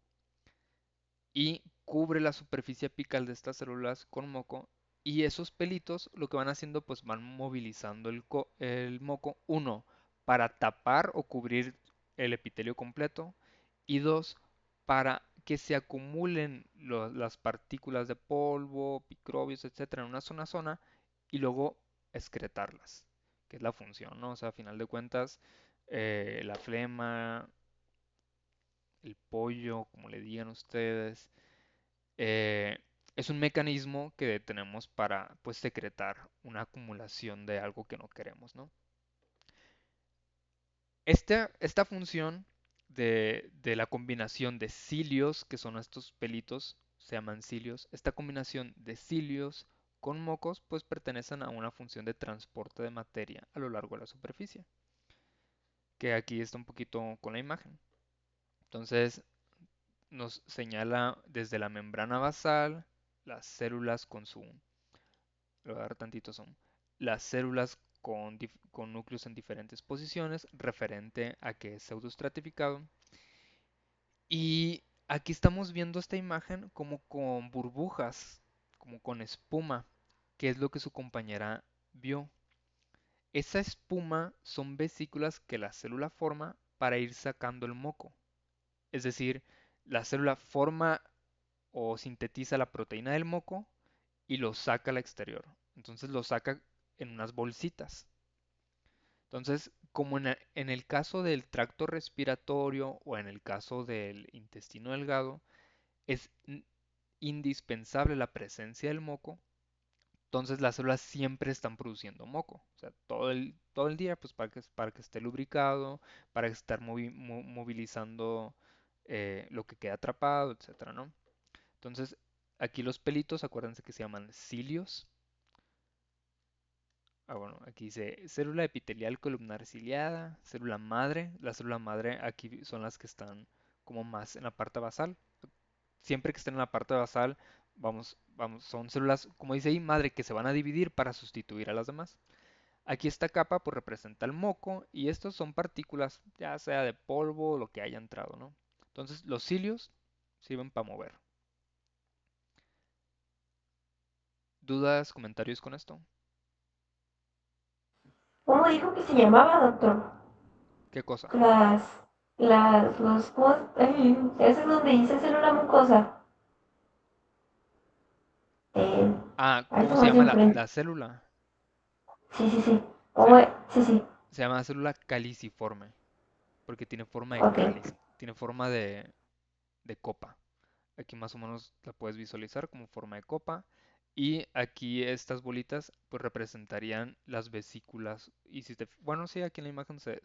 y cubre la superficie apical de estas células con moco. Y esos pelitos lo que van haciendo, pues van movilizando el moco, uno, para tapar o cubrir el epitelio completo, y dos, para que se acumulen las partículas de polvo, microbios, etcétera, en una zona y luego excretarlas, que es la función, ¿no? O sea, a final de cuentas, la flema, el pollo, como le digan ustedes, eh, Es un mecanismo que tenemos para pues secretar una acumulación de algo que no queremos, ¿no? Esta función de la combinación de cilios, que son estos pelitos, se llaman cilios, esta combinación de cilios con mocos, pues pertenecen a una función de transporte de materia a lo largo de la superficie, que aquí está un poquito con la imagen. Entonces nos señala desde la membrana basal, las células con su, le voy a dar tantito zoom, las células con núcleos en diferentes posiciones, referente a que es pseudoestratificado. Y aquí estamos viendo esta imagen como con burbujas, como con espuma, que es lo que su compañera vio. Esa espuma son vesículas que la célula forma para ir sacando el moco. Es decir, la célula forma o sintetiza la proteína del moco y lo saca al exterior. Entonces lo saca en unas bolsitas. Entonces, como en el caso del tracto respiratorio o en el caso del intestino delgado, es indispensable la presencia del moco, entonces las células siempre están produciendo moco. O sea, todo el día, pues para que esté lubricado, para estar movilizando lo que queda atrapado, etcétera, ¿no? Entonces, aquí los pelitos, acuérdense que se llaman cilios. Ah, bueno, aquí dice célula epitelial columnar ciliada, célula madre. La célula madre aquí son las que están como más en la parte basal. Siempre que estén en la parte basal, son células, como dice ahí, madre, que se van a dividir para sustituir a las demás. Aquí esta capa pues representa el moco y estos son partículas, ya sea de polvo o lo que haya entrado, ¿no? Entonces los cilios sirven para mover. ¿Dudas, comentarios con esto? ¿Cómo dijo que se llamaba, doctor? ¿Qué cosa? Las, ese es donde dice célula mucosa. Eh, Ah, ¿cómo ahorita se más de llama enfrente. la célula? Sí, sí, sí. Se, Sí, sí. se llama célula caliciforme, porque tiene forma de Ok. cáliz, tiene forma de copa. Aquí más o menos la puedes visualizar como forma de copa. Y aquí estas bolitas pues representarían las vesículas. Y si bueno, sí, aquí en la imagen se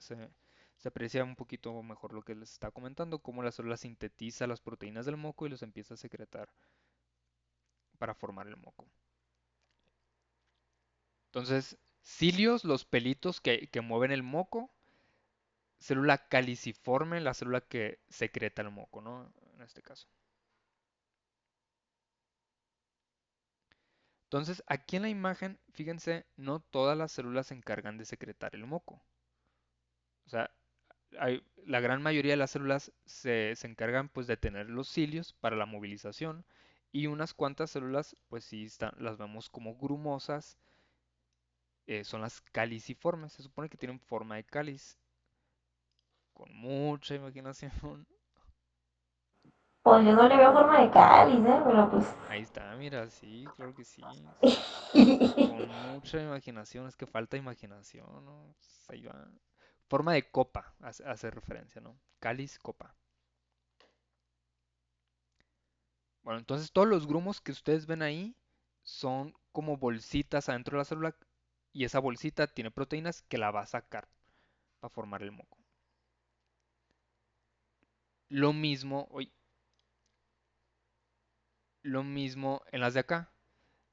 aprecia un poquito mejor lo que les está comentando, cómo la célula sintetiza las proteínas del moco y los empieza a secretar para formar el moco. Entonces, cilios, los pelitos que mueven el moco, célula caliciforme, la célula que secreta el moco, ¿no? En este caso. Entonces, aquí en la imagen, fíjense, no todas las células se encargan de secretar el moco. O sea, la gran mayoría de las células se encargan pues de tener los cilios para la movilización y unas cuantas células pues sí las vemos como grumosas, son las caliciformes, se supone que tienen forma de cáliz, con mucha imaginación. Pues yo no le veo forma de cáliz, pero pues. Ahí está, mira, sí, claro que sí. Con mucha imaginación, es que falta imaginación, ¿no? Pues ahí va. Forma de copa, hace referencia, ¿no? Cáliz, copa. Bueno, entonces todos los grumos que ustedes ven ahí son como bolsitas adentro de la célula y esa bolsita tiene proteínas que la va a sacar para formar el moco. Lo mismo, lo mismo en las de acá.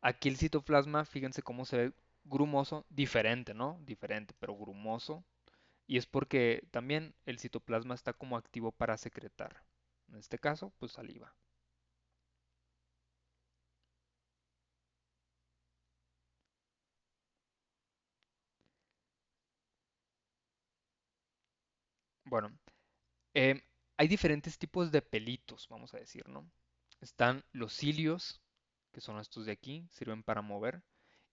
Aquí el citoplasma, fíjense cómo se ve grumoso, diferente, ¿no? Diferente, pero grumoso. Y es porque también el citoplasma está como activo para secretar. En este caso, pues saliva. Bueno, em, hay diferentes tipos de pelitos, vamos a decir, ¿no? Están los cilios, que son estos de aquí, sirven para mover.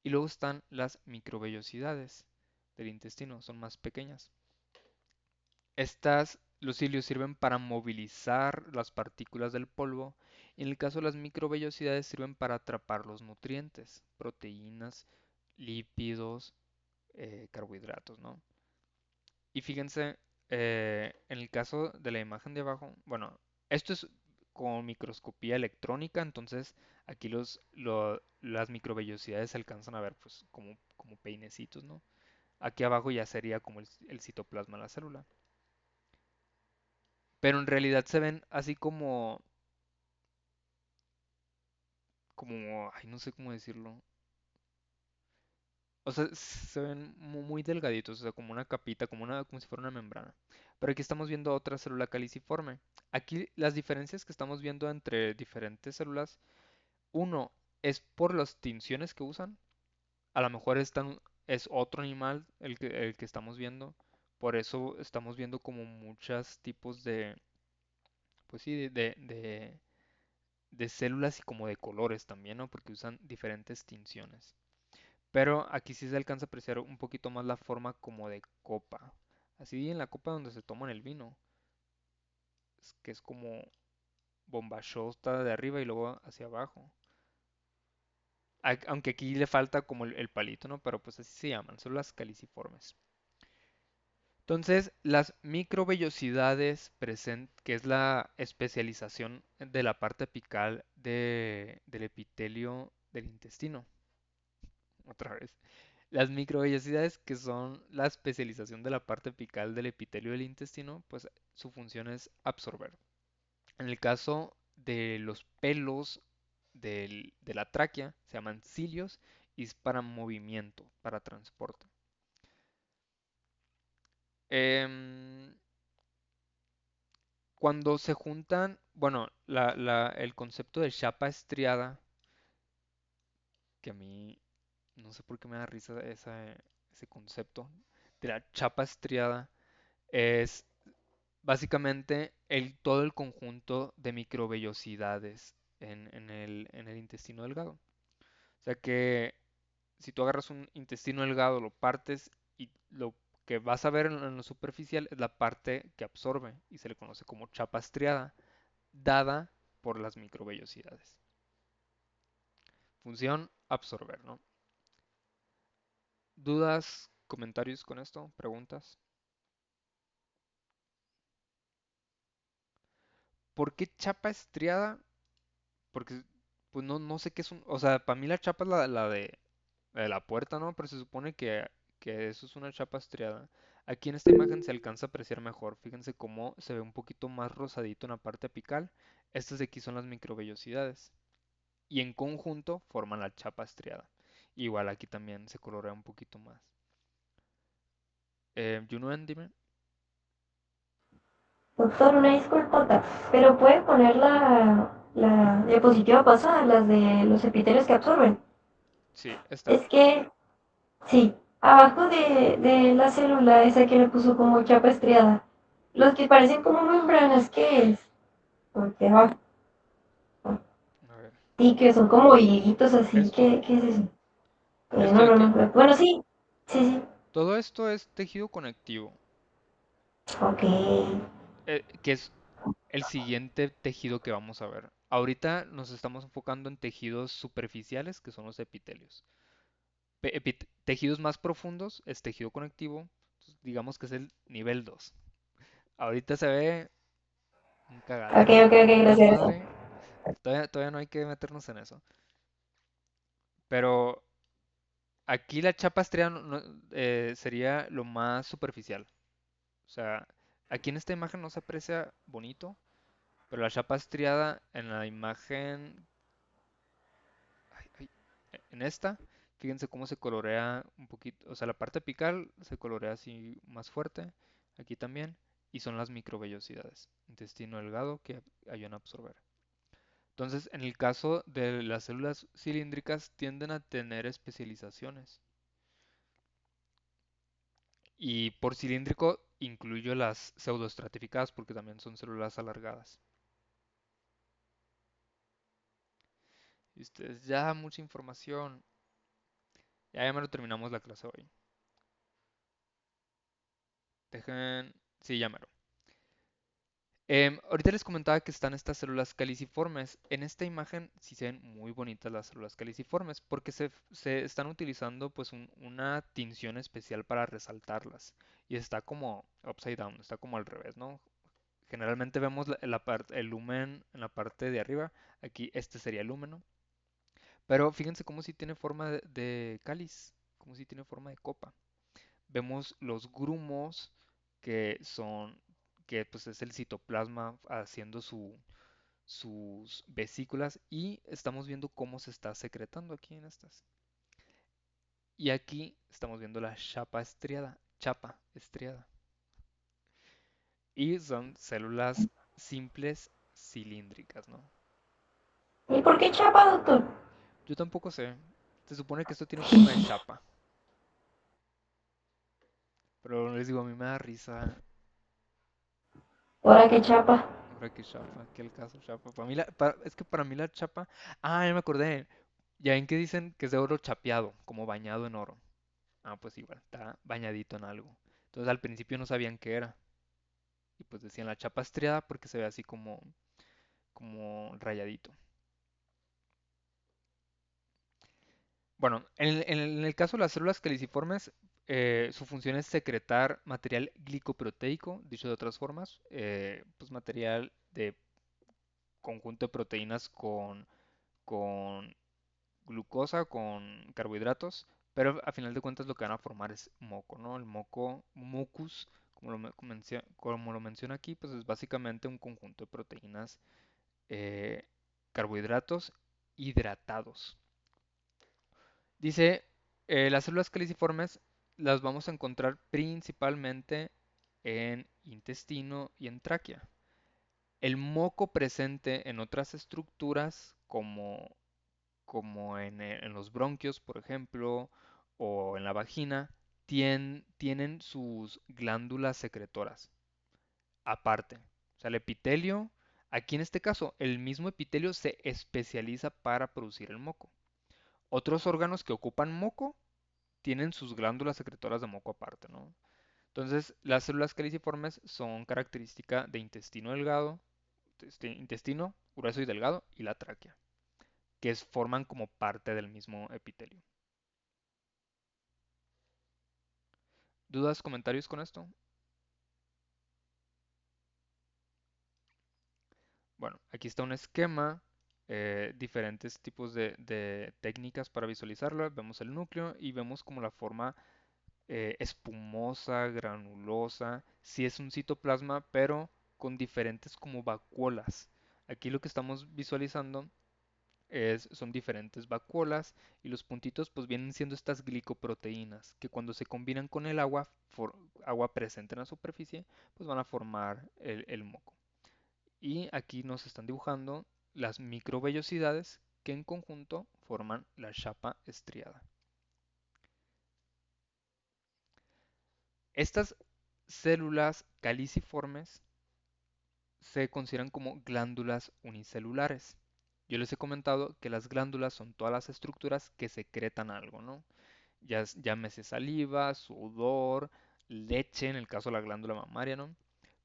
Y luego están las microvellosidades del intestino, son más pequeñas. Los cilios sirven para movilizar las partículas del polvo. Y en el caso de las microvellosidades sirven para atrapar los nutrientes, proteínas, lípidos, carbohidratos, ¿no? Y fíjense, en el caso de la imagen de abajo, bueno, esto es con microscopía electrónica, entonces aquí las microvellosidades se alcanzan a ver pues como peinecitos, ¿no? Aquí abajo ya sería como el citoplasma de la célula. Pero en realidad se ven así ay, no sé cómo decirlo. O sea, se ven muy delgaditos, o sea, como una capita, como si fuera una membrana. Pero aquí estamos viendo otra célula caliciforme. Aquí las diferencias que estamos viendo entre diferentes células, uno es por las tinciones que usan. A lo mejor es otro animal el que estamos viendo. Por eso estamos viendo como muchos tipos pues sí, de células y como de colores también, ¿no? Porque usan diferentes tinciones. Pero aquí sí se alcanza a apreciar un poquito más la forma como de copa. Así en la copa donde se toman el vino, que es como bombachosa de arriba y luego hacia abajo. Aunque aquí le falta como el palito, ¿no? Pero pues así se llaman, son las caliciformes. Entonces, las microvellosidades que es la especialización de la parte apical del epitelio del intestino. Otra vez. Las microvellosidades, que son la especialización de la parte apical del epitelio del intestino, pues su función es absorber. En el caso de los pelos de la tráquea, se llaman cilios y es para movimiento, para transporte. Em, Cuando se juntan, bueno, el concepto de chapa estriada, que a mí no sé por qué me da risa ese concepto de la chapa estriada, es básicamente todo el conjunto de microvellosidades en el intestino delgado. O sea que si tú agarras un intestino delgado, lo partes y lo que vas a ver en lo superficial es la parte que absorbe y se le conoce como chapa estriada, dada por las microvellosidades. Función, absorber, ¿no? ¿Dudas, comentarios con esto? ¿Preguntas? ¿Por qué chapa estriada? Porque, pues no sé qué es o sea, para mí la chapa es la de la puerta, ¿no? Pero se supone que eso es una chapa estriada. Aquí en esta imagen se alcanza a apreciar mejor. Fíjense cómo se ve un poquito más rosadito en la parte apical. Estas de aquí son las microvellosidades. Y en conjunto forman la chapa estriada. Igual aquí también se colorea un poquito más. Junuen, dime. Doctor, una disculpota, pero puede poner la diapositiva pasada, las de los epitelios que absorben. Sí, esta. Es que, sí, abajo de la célula esa que le puso como chapa estriada, los que parecen como membranas, ¿qué es? Porque abajo, A ver. sí, que son como hilitos así, Esto. ¿qué es eso? Esto No, de no, aquí. no, bueno, sí, sí, sí, Todo esto es tejido conectivo, ok, que es el siguiente tejido que vamos a ver. Ahorita nos estamos enfocando en tejidos superficiales, que son los epitelios. Tejidos más profundos es tejido conectivo, digamos que es el nivel 2. Ahorita se ve un ok, cagadero, ok, ok, un gracias. desmadre. Todavía no hay que meternos en eso. Pero aquí la chapa estriada sería lo más superficial. O sea, aquí en esta imagen no se aprecia bonito, pero la chapa estriada en la imagen, ay, ay, en esta, fíjense cómo se colorea un poquito, o sea, la parte apical se colorea así más fuerte, aquí también, y son las microvellosidades, intestino delgado que ayudan a absorber. Entonces, en el caso de las células cilíndricas tienden a tener especializaciones. Y por cilíndrico incluyo las pseudoestratificadas porque también son células alargadas. Y ustedes, ya mucha información. Ya me lo terminamos la clase hoy. Dejen. Sí, ya mero. Ahorita les comentaba que están estas células caliciformes. En esta imagen sí se ven muy bonitas las células caliciformes porque se están utilizando pues una tinción especial para resaltarlas. Y está como upside down, está como al revés, ¿no? Generalmente vemos el lumen en la parte de arriba. Aquí este sería el lumen, ¿no? Pero fíjense cómo si tiene forma de cáliz, como si tiene forma de copa. Vemos los grumos que son, que pues es el citoplasma haciendo sus vesículas y estamos viendo cómo se está secretando aquí en estas. Y aquí estamos viendo la chapa estriada. Y son células simples cilíndricas, ¿no? ¿Y por qué chapa, doctor? Yo tampoco sé. Se supone que esto tiene forma de chapa. Pero les digo, a mí me da risa. ¿Ahora qué chapa? Ahora que chapa, que el caso chapa. Para mí es que para mí la chapa. Ah, ya me acordé. Ya ven que dicen que es de oro chapeado, como bañado en oro. Ah, pues igual, está bañadito en algo. Entonces al principio no sabían qué era. Y pues decían la chapa estriada porque se ve así como rayadito. Bueno, en el caso de las células caliciformes, su función es secretar material glicoproteico, dicho de otras formas, pues material de conjunto de proteínas con glucosa, con carbohidratos, pero a final de cuentas lo que van a formar es moco, ¿no? El moco, mucus, como lo menciona aquí, pues es básicamente un conjunto de proteínas, eh, carbohidratos hidratados. Dice, las células caliciformes las vamos a encontrar principalmente en intestino y en tráquea. El moco presente en otras estructuras como en los bronquios, por ejemplo, o en la vagina, tienen sus glándulas secretoras aparte. O sea, el epitelio, aquí en este caso, el mismo epitelio se especializa para producir el moco. Otros órganos que ocupan moco tienen sus glándulas secretoras de moco aparte, ¿no? Entonces, las células caliciformes son característica de intestino delgado, intestino grueso y delgado y la tráquea, que forman como parte del mismo epitelio. ¿Dudas, comentarios con esto? Bueno, aquí está un esquema, diferentes tipos de técnicas para visualizarlo. Vemos el núcleo y vemos como la forma espumosa, granulosa. Sí es un citoplasma, pero con diferentes como vacuolas. Aquí lo que estamos visualizando son diferentes vacuolas y los puntitos pues vienen siendo estas glicoproteínas que cuando se combinan con el agua, agua presente en la superficie, pues van a formar el moco. Y aquí nos están dibujando las microvellosidades que en conjunto forman la chapa estriada. Estas células caliciformes se consideran como glándulas unicelulares. Yo les he comentado que las glándulas son todas las estructuras que secretan algo, ¿no? Llámese saliva, sudor, leche, en el caso de la glándula mamaria, ¿no?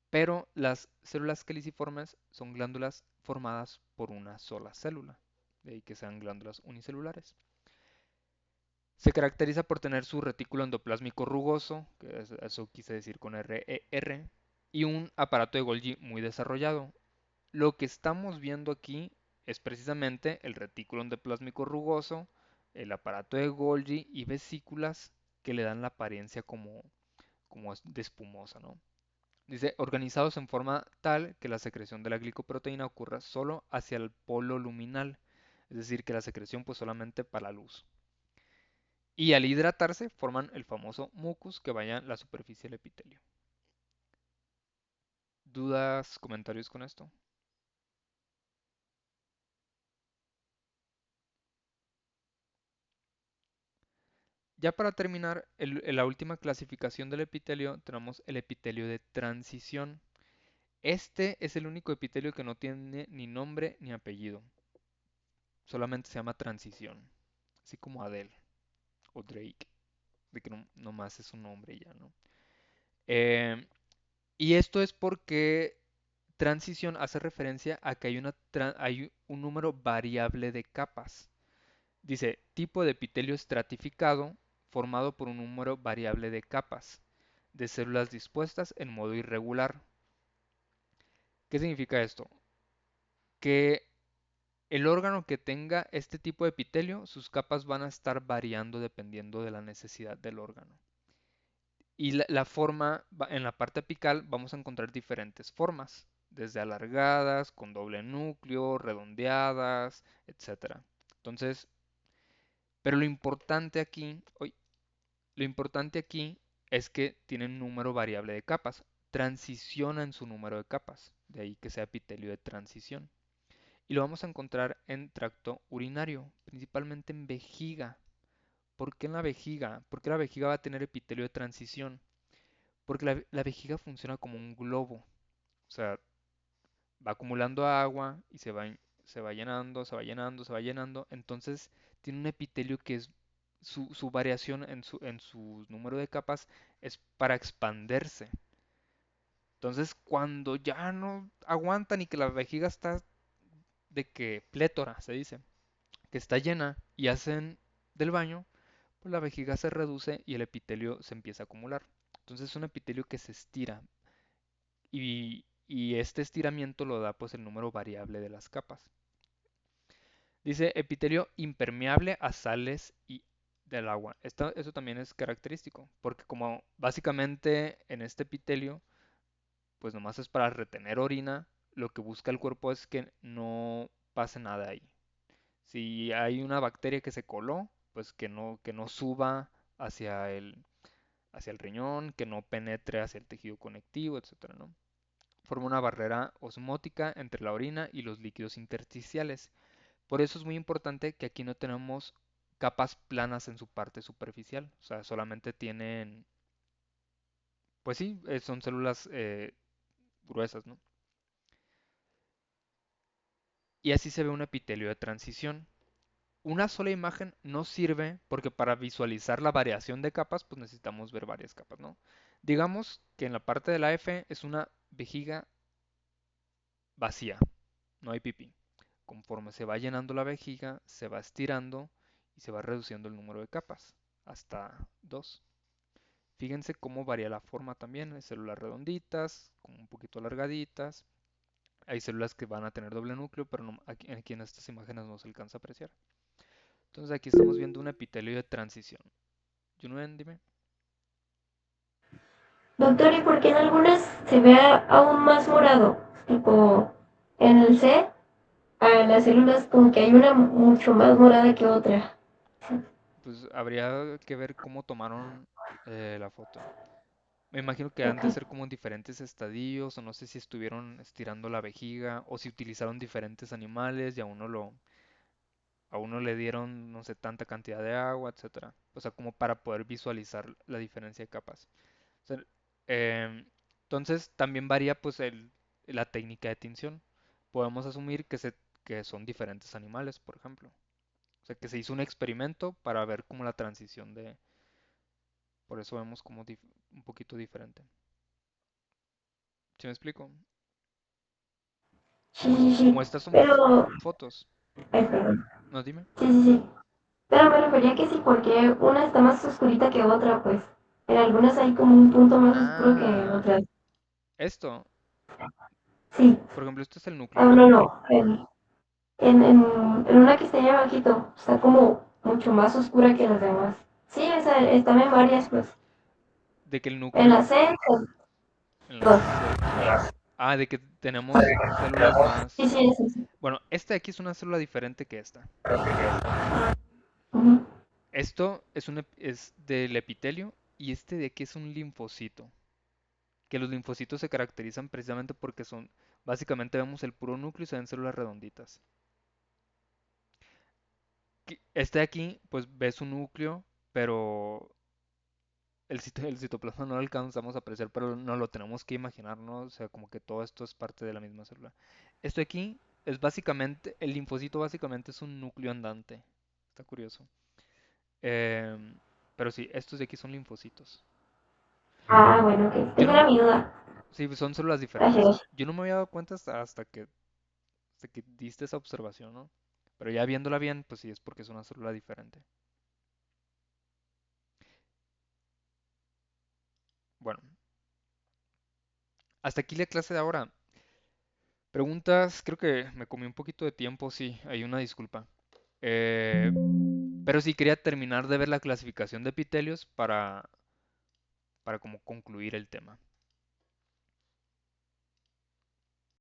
Pero las células caliciformes son glándulas formadas por una sola célula, de ahí que sean glándulas unicelulares. Se caracteriza por tener su retículo endoplásmico rugoso, que eso quise decir con RER, y un aparato de Golgi muy desarrollado. Lo que estamos viendo aquí es precisamente el retículo endoplásmico rugoso, el aparato de Golgi y vesículas que le dan la apariencia como de espumosa, ¿no? Dice, organizados en forma tal que la secreción de la glicoproteína ocurra solo hacia el polo luminal, es decir, que la secreción pues solamente para la luz. Y al hidratarse forman el famoso mucus que vaya a la superficie del epitelio. ¿Dudas, comentarios con esto? Ya para terminar, en la última clasificación del epitelio tenemos el epitelio de transición. Este es el único epitelio que no tiene ni nombre ni apellido. Solamente se llama transición. Así como Adele o Drake. De que no más es un nombre ya, ¿no? Eh, y esto es porque transición hace referencia a que hay un número variable de capas. Dice, tipo de epitelio estratificado formado por un número variable de capas de células dispuestas en modo irregular. ¿Qué significa esto? Que el órgano que tenga este tipo de epitelio, sus capas van a estar variando dependiendo de la necesidad del órgano. Y la forma, en la parte apical vamos a encontrar diferentes formas, desde alargadas, con doble núcleo, redondeadas, etcétera. Entonces, pero lo importante aquí es que tienen número variable de capas, transiciona en su número de capas, de ahí que sea epitelio de transición. Y lo vamos a encontrar en tracto urinario, principalmente en vejiga. ¿Por qué en la vejiga? Porque la vejiga va a tener epitelio de transición. Porque la vejiga funciona como un globo. O sea, va acumulando agua y se va llenando, se va llenando, se va llenando. Entonces tiene un epitelio que es su variación en su número de capas es para expandirse. Entonces cuando ya no aguantan y que la vejiga está de que plétora, se dice, que está llena y hacen del baño, pues la vejiga se reduce y el epitelio se empieza a acumular. Entonces es un epitelio que se estira y este estiramiento lo da pues el número variable de las capas. Dice epitelio impermeable a sales y del agua. Eso también es característico, porque como básicamente en este epitelio, pues nomás es para retener orina, lo que busca el cuerpo es que no pase nada ahí. Si hay una bacteria que se coló, pues que no suba hacia hacia el riñón, que no penetre hacia el tejido conectivo, etcétera, ¿no? Forma una barrera osmótica entre la orina y los líquidos intersticiales. Por eso es muy importante que aquí no tenemos capas planas en su parte superficial. O sea, solamente tienen, pues sí, son células gruesas, ¿no? Y así se ve un epitelio de transición. Una sola imagen no sirve porque para visualizar la variación de capas, pues necesitamos ver varias capas, ¿no? Digamos que en la parte de la F es una vejiga vacía, no hay pipí. Conforme se va llenando la vejiga, se va estirando y se va reduciendo el número de capas hasta 2. Fíjense cómo varía la forma también. Hay células redonditas, como un poquito alargaditas. Hay células que van a tener doble núcleo, pero aquí en estas imágenes no se alcanza a apreciar. Entonces aquí estamos viendo un epitelio de transición. Junuen, dime. Doctor, ¿y por qué en algunas se ve aún más morado? Tipo, en el C, a las células como que hay una mucho más morada que otra. Pues habría que ver cómo tomaron la foto. Me imagino que han Ok. de ser como en diferentes estadios, o no sé si estuvieron estirando la vejiga, o si utilizaron diferentes animales y a uno le dieron, no sé, tanta cantidad de agua, etcétera. O sea, como para poder visualizar la diferencia de capas. O sea, entonces también varía pues la técnica de tinción. Podemos asumir que son diferentes animales, por ejemplo. O sea, que se hizo un experimento para ver como la transición de... Por eso vemos como un poquito diferente. ¿Sí me explico? Sí, sí, Como sí. estas son Pero, fotos. ay, perdón. No, dime. Sí, sí, sí. Pero me refería que sí, porque una está más oscurita que otra, pues. En algunas hay como un punto más oscuro que en Ah, otras. esto. Sí. Por ejemplo, esto es el núcleo, Ah, ¿no? no, no. En una que está allá abajito, está como mucho más oscura que las demás. Sí, esa, están en varias, pues. De que el En la núcleo C, pues, en la dos. C. Ah, de que tenemos células Sí, más... sí, eso sí. Bueno, esta de aquí es una célula diferente que esta. Ujú. Esto es del epitelio y este de aquí es un linfocito. Que los linfocitos se caracterizan precisamente porque son, básicamente vemos el puro núcleo y se ven células redonditas. Este de aquí, pues ves su núcleo, pero el citoplasma no lo alcanzamos a apreciar, pero no lo tenemos que imaginar, ¿no? O sea, como que todo esto es parte de la misma célula. Esto de aquí es básicamente, el linfocito básicamente es un núcleo andante. Está curioso. Em, pero sí, estos de aquí son linfocitos. Ah, bueno, ok. Yo Esa no era me, mi duda. sí, son células diferentes. Gracias. Yo no me había dado cuenta hasta que diste esa observación, ¿no? Pero ya viéndola bien, pues sí, es porque es una célula diferente. Bueno, hasta aquí la clase de ahora. Preguntas, creo que me comí un poquito de tiempo, sí, hay una disculpa. Eh, pero sí quería terminar de ver la clasificación de epitelios para como concluir el tema.